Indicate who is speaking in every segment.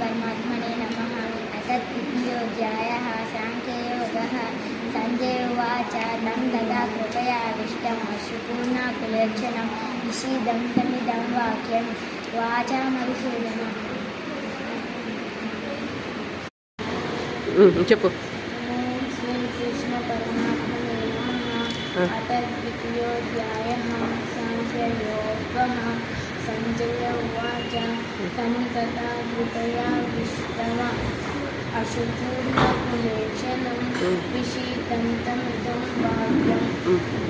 Speaker 1: परमात्मने नमः। अथ तृतीयोऽध्यायः साङ्ख्ययोगः। सञ्जय उवाच तं तदा कृपयाविष्टम् अश्रुपूर्णाकुलेक्षणं विषीदं तमिदं वाक्यम् वाचा मधुसूदनः।
Speaker 2: చెప్పు.
Speaker 1: ఓం శ్రీ కృష్ణ పరమాత్మనే నమః. అథ ద్వితీయోऽధ్యాయः సాంఖ్యయోగः. సంజయ ఉవాచ తం తథా కృపయావిష్టम् అశ్రుపూర్ణకులేక్షణం విషీదం తమిదం వాక్యం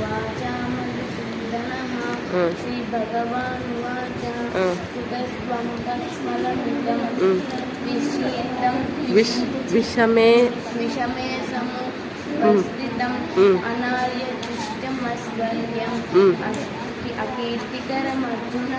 Speaker 1: వాచా మధుసూదనः. శ్రీభగవానువాచ సుతస్త్వం తత్స్మలమిదం
Speaker 2: విషమే
Speaker 1: సముపస్థితం అనార్యదృష్టమస్వర్యం అకీర్తికరమర్జున.